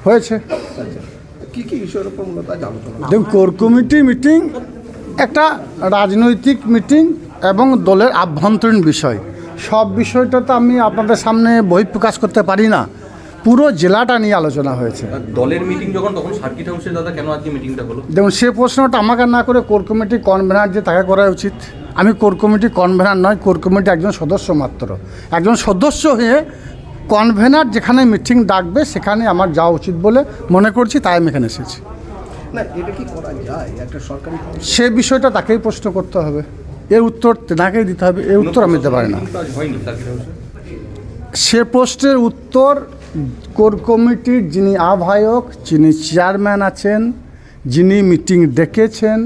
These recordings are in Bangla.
হয়েছে। কি কি বিষয়ের উপর মূলত আলোচনা? দেখুন, কোর কমিটি মিটিং একটা রাজনৈতিক মিটিং এবং দলের আভ্যন্তরীণ বিষয়। সব বিষয়টা তো আমি আপনাদের সামনে বহিঃপ্রকাশ করতে পারি না। পুরো জেলাটা নিয়ে আলোচনা হয়েছে। দলের মিটিং যখন তখন সার্কিট হাউসে দাদা কেন আজকে মিটিংটা হলো? দেখুন, সে প্রশ্নটা আমাকে না করে কোর কমিটি কনভেনার যে তাকে করা উচিত। আমি কোর কমিটি কনভেনার নয়, কোর কমিটি একজন সদস্য মাত্র। একজন সদস্য হয়ে কনভেনার যেখানে মিটিং ডাকবে সেখানে আমার যাওয়া উচিত বলে মনে করছি, তাই আমি এখানে এসেছি। না, এটা কি করা যায় একটা সরকারি? সে বিষয়টা তাকেই প্রশ্ন করতে হবে, এর উত্তর তেনাকেই দিতে হবে, এর উত্তর আমি দিতে পারি না। হয়নি সার্কিট হাউসে? সে প্রশ্নের উত্তর কোর কমিটির যিনি আহ্বায়ক, যিনি চেয়ারম্যান আছেন, যিনি মিটিং ডেকেছেন,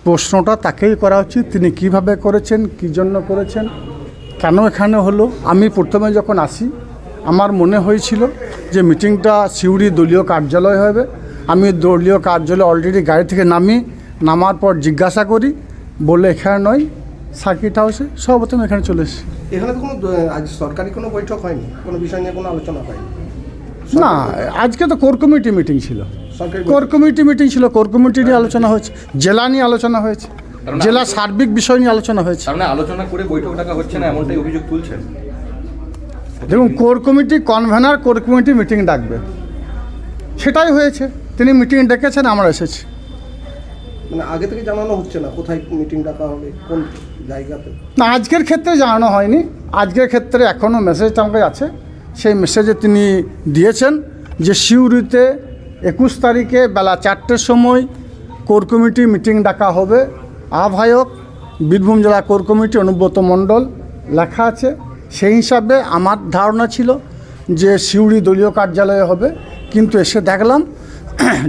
প্রশ্নটা তাকেই করা উচিত। তিনি কিভাবে করেছেন, কী জন্য করেছেন, কেন এখানে হলো। আমি প্রথমে যখন আসি আমার মনে হয়েছিল যে মিটিংটা সিউড়ি দলীয় কার্যালয় হবে। আমি দলীয় কার্যালয়ে অলরেডি গাড়ি থেকে নামার পর জিজ্ঞাসা করি, বলে এখানে নয়, সার্কিট হাউসে। সর্বপ্রথম এখানে চলে এসেছি। এখানে তো কোনো আজ সরকারি কোনো বৈঠক হয়নি, কোনো বিষয় নিয়ে কোনো আলোচনা হয়নি? না, আজকে তো কোর কমিটি মিটিং ছিল। সরকারি কোর কমিটি মিটিং ছিল, কোর কমিটি নিয়ে আলোচনা হয়েছে, জেলা নিয়ে আলোচনা হয়েছে, জেলা সার্বিক বিষয় নিয়ে আলোচনা হয়েছে। তার মানে আলোচনা করে বৈঠক ডাকা হচ্ছে না, এমনটাই অভিযোগ তুলছেন। দেখুন, core committee convener core committee meeting ডাকবে, সেটাই হয়েছে। তিনি মিটিং ডেকেছেন, আমরা এসেছি। মানে আগে থেকে জানানো হচ্ছে না কোথায় মিটিং ডাকা হবে, কোন জায়গাতে? না, আজকের ক্ষেত্রে জানানো হয়নি। আজকের ক্ষেত্রে এখনও মেসেজটা আমার কাছে আছে। সেই মেসেজে তিনি দিয়েছেন যে সিউড়িতে 21 তারিখে বেলা 4টের সময় কোর কমিটি মিটিং ডাকা হবে। আহ্বায়ক বীরভূম জেলা কোর কমিটি অনুব্রত মণ্ডল লেখা আছে। সেই হিসাবে আমার ধারণা ছিল যে সিউড়ি দলীয় কার্যালয়ে হবে, কিন্তু এসে দেখলাম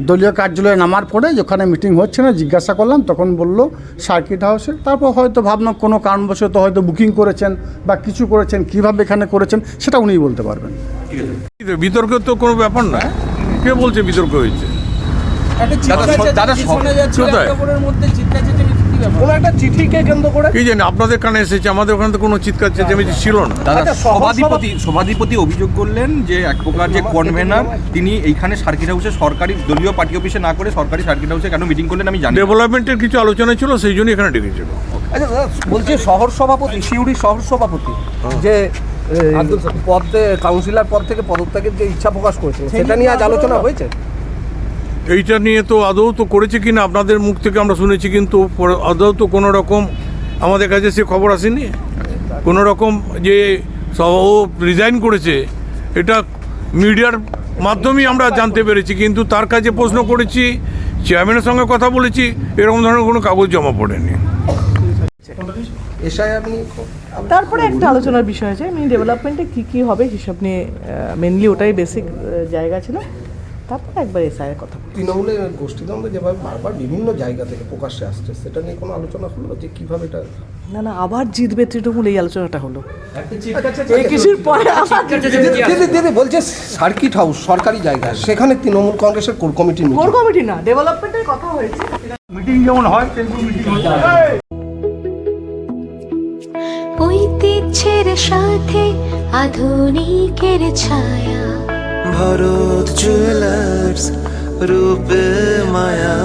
দলীয় কার্যালয়ে নামার পরে যেখানে মিটিং হচ্ছে না, জিজ্ঞাসা করলাম, তখন বলল সার্কিট হাউসে। তারপর হয়তো ভাবলাম কোনো কারণবশত হয়তো বুকিং করেছেন বা কিছু করেছেন, কিভাবে এখানে করেছেন সেটা উনিই বলতে পারবেন। বিতর্ক তো কোনো ব্যাপার না। কে বলছে বিতর্ক হয়েছে? কোনো একটা চিঠিকে কেন্দ্র করে কি জানি আপনাদের কানে এসেছে, আমাদের ওখানে তো কোনো চিৎকার চেঁচামেচি ছিল না। দাদা, সভাধিপতি অভিযোগ করলেন যে এক প্রকার যে কনভেনার তিনি এইখানে সার্কিট হাউসে সরকারি দলীয় পার্টি অফিসে না করে সরকারি সার্কিট হাউসে কেন মিটিং করলেন আমি জানি। ডেভেলপমেন্টের কিছু আলোচনা ছিল, সেই জন্য এখানে ডেকেছিল। আচ্ছা দাদা, বলছি শহর সভাপতি, সিউড়ি শহর সভাপতি যে পদে কাউন্সিলর পদ থেকে পদত্যাগের যে ইচ্ছা প্রকাশ করেছে, সেটা নিয়ে আজ আলোচনা হয়েছে? এইটা নিয়ে তো আদৌ তো করেছে কিনা আপনাদের মুখ থেকে আমরা শুনেছি, কিন্তু আদৌ তো কোনো রকম আমাদের কাছে সে খবর আসেনি। কোনো রকম যে ও রিজাইন করেছে এটা মিডিয়ার মাধ্যমেই আমরা জানতে পেরেছি, কিন্তু তার কাছে প্রশ্ন করেছি, চেয়ারম্যানের সঙ্গে কথা বলেছি, এরকম ধরনের কোনো কাগজ জমা পড়েনি। তারপরে একটা আলোচনার বিষয় আছে, আমি ডেভেলপমেন্টে কী হবে হিসাব নিয়ে, মেনলি ওটাই বেসিক জায়গা ছিল। তারপরে একবার এসআইয়ের কথা। তৃণমূলের গোষ্ঠীদ্বন্দ্ব যেভাবে বারবার বিভিন্ন জায়গা থেকে প্রকাশ্যে আসছে, সেটা নিয়ে কোনো আলোচনা হলো যে কীভাবে এটা? না, আবার জিতবে তৃণমূল, এই আলোচনাটা হলো। এই কিছুর পরে দিদি বলছে সার্কিট হাউস সরকারি জায়গা, সেখানে তৃণমূল কংগ্রেসের কোর কমিটি না, ডেভেলপমেন্টের কথা হয়েছে। মিটিং যেমন হয় তেমন মিটিং ঐতিহ্যের সাথে আধুনিকের ছায়া, ভারত জুয়েলার্স, রূপে মায়া।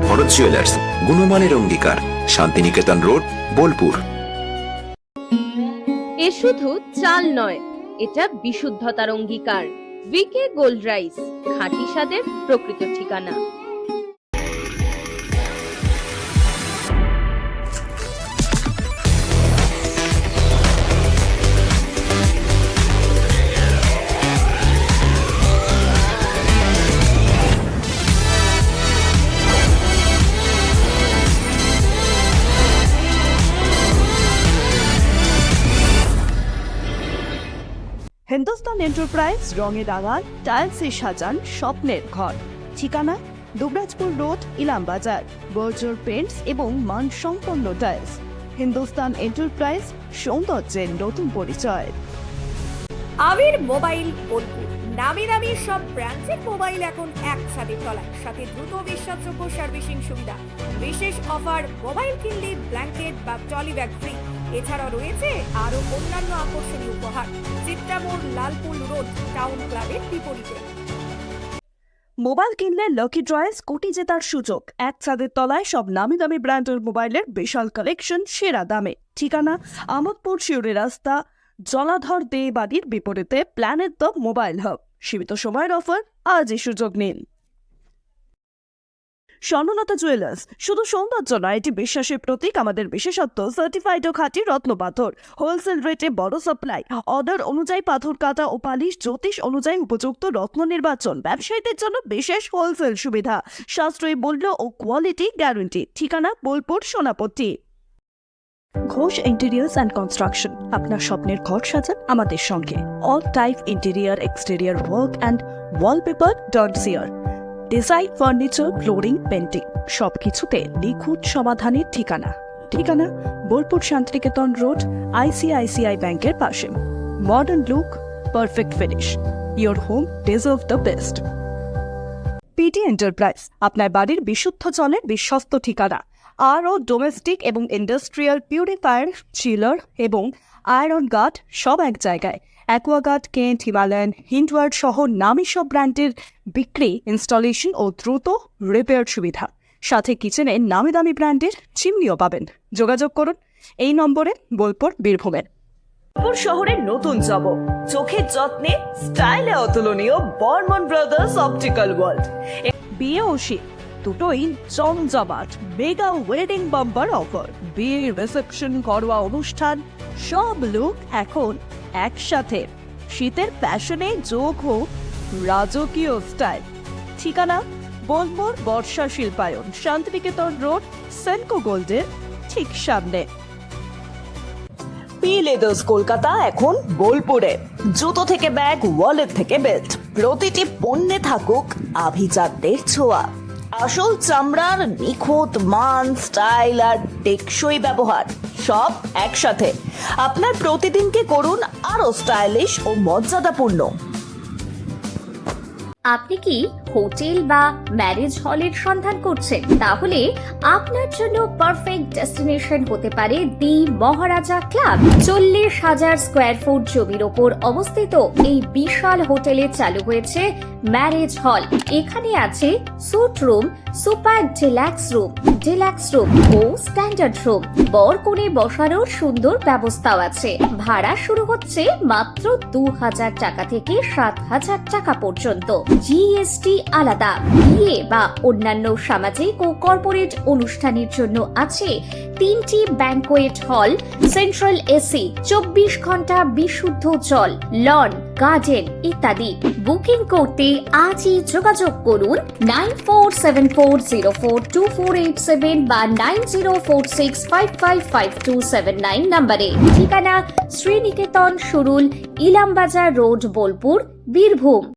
ভারত জুয়েলার্স, গুণমানের অঙ্গীকার, শান্তিনিকেতন রোড, বোলপুর। এ শুধু চাল নয়, এটা বিশুদ্ধতার অঙ্গীকার। ভিকে গোল্ড রাইস, খাঁটি স্বাদের প্রকৃত ঠিকানা। হিন্দুস্তান এন্টারপ্রাইজ রঙে রাঙান, টাইলসে সাজান স্বপ্নের ঘর। ঠিকানা দুবরাজপুর রোড, ইলামবাজার। বর্জর পেন্টস এবং মানসম্পন্ন টাইলস। হিন্দুস্তান এন্টারপ্রাইজ, সৌন্দর্যের নতুন পরিচয়। আমির মোবাইল বোলপুর, নামি দামি সব ব্র্যান্ডের মোবাইল এখন এক ছাদের তলায়, সাথে দ্রুত বিশ্বাসযোগ্য সার্ভিসিং সুবিধা। বিশেষ অফার, মোবাইল কিনলে ব্ল্যাঙ্কেট বা ট্রলি ব্যাগ ফ্রি। এছাড়াও রয়েছে আরো অন্যান্য আকর্ষণীয় উপহার চিত্রামোড় লালপুল রোড টাউন ক্লাবের বিপরীতে। মোবাইল কিনলে লাকি ড্রয়েস কোটি জেতার সুযোগ। এক ছাদের তলায় সব নামি দামি ব্র্যান্ডের মোবাইলের বিশাল কালেকশন সেরা দামে। ঠিকানা আমোদপুর শিউরি রাস্তা জলাধর দে বাড়ির বিপরীতে প্ল্যানেট দ্য মোবাইল হাব। সীমিত সময়ের অফার, আজই সুযোগ নিন। স্বর্ণলতা জুয়েলার্স শুধু সৌন্দর্য নয়, এটি বিশ্বাসের প্রতীক। আমাদের বিশেষত্ব সার্টিফাইড ও খাঁটি রত্ন পাথর, হোলসেল রেটে বড় সাপ্লাই, অর্ডার অনুযায়ী পাথর কাটা ও পালিশ, জ্যোতিষ অনুযায়ী উপযুক্ত রত্ন নির্বাচন, ব্যবসায়ীদের জন্য বিশেষ হোলসেল সুবিধা, সাশ্রয়ী মূল্য ও কোয়ালিটি গ্যারান্টি। ঠিকানা Bolpur Sonapatti. Ghosh interiors and construction, আপনার স্বপ্নের ঘর সাজান আমাদের সঙ্গে। All type interior exterior work and wallpaper dot CR. Design, furniture, flooring, painting সবকিছুতে নিখুঁত সমাধানের ঠিকানা। ঠিকানা বোলপুর শান্তিনিকেতন রোড, ICICI ব্যাংকের পাশে। Modern look, perfect finish, your home deserve the best. PT enterprise, আপনার বাড়ির বিশুদ্ধ জলের বিশ্বস্ত ঠিকানা। আরও ডোমেস্টিক এবং ইন্ডাস্ট্রিয়াল পিউরিফায়ার, চিলার এবং আয়রন গার্ড সব এক জায়গায়। অ্যাকোয়াগার্ড, কেন্ট, হিমালয়ান, হিন্ডওয়ার্ড সহ নামী সব ব্র্যান্ডের বিক্রি, ইনস্টলেশন ও দ্রুত রিপেয়ার সুবিধা। সাথে কিচেনে নামি দামি ব্র্যান্ডের চিমনিও পাবেন। যোগাযোগ করুন এই নম্বরে, বোলপুর, বীরভূমের। বোলপুর শহরের নতুন জব, চোখের যত্নে স্টাইলে অতুলনীয় বর্মন ব্রাদার্স অপটিক্যাল ওয়ার্ল্ড। বিয়ে ও শীত দুটোই জমজমাট মেগা ওয়েডিং বাম্পার অফার। বিয়ে, রিসেপশন, ঘরোয়া অনুষ্ঠান সব লুক এখন একসাথে। শীতের প্যাশনে যোগ হোক রাজকীয় স্টাইল। ঠিকানা বোলপুর বর্ষা শিল্পায়ন, শান্তিনিকেতন রোড, সেনকো গোল্ডের ঠিক সামনে। পি লেদার্স কলকাতা এখন বোলপুরে। জুতো থেকে ব্যাগ, ওয়ালেট থেকে বেল্ট, প্রতিটি পণ্যে থাকুক আভিজাত্যের ছোঁয়া। আসল চামড়ার নিখুঁত মান, স্টাইল আর টেকসই ব্যবহার সব একসাথে। আপনার প্রতিদিনকে করুন আরো স্টাইলিশ ও মর্যাদাপূর্ণ। আপনি কি হোটেল বা ম্যারেজ হলের সন্ধান করছেন? তাহলে আপনার জন্য পারফেক্ট ডেস্টিনেশন হতে পারে দি মহারাজা ক্লাব। 40,000 স্কোয়ার ফুট জমির ওপর অবস্থিত এই বিশাল হোটেলে চালু হয়েছে ম্যারেজ হল। এখানে আছে suite room, super deluxe room ও স্ট্যান্ডার্ড রুম। বর কনে বসানোর সুন্দর ব্যবস্থাও আছে। ভাড়া শুরু হচ্ছে মাত্র 2,000 টাকা থেকে 7,000 টাকা পর্যন্ত। GST আলাদা। বিয়ে বা অন্যান্য সামাজিক ও কর্পোরেট অনুষ্ঠানের জন্য আছে 3টি ব্যাংকোয়েট হল, সেন্ট্রাল এসি, 24 ঘন্টা বিশুদ্ধ জল, লন, গার্ডেন ইত্যাদি। বুকিং করতে আজই যোগাযোগ করুন 9474042487 বা 9046555279 নম্বরে। ঠিকানা শ্রীনিকেতন সুরুল, ইলামবাজার রোড, বোলপুর, বীরভূম।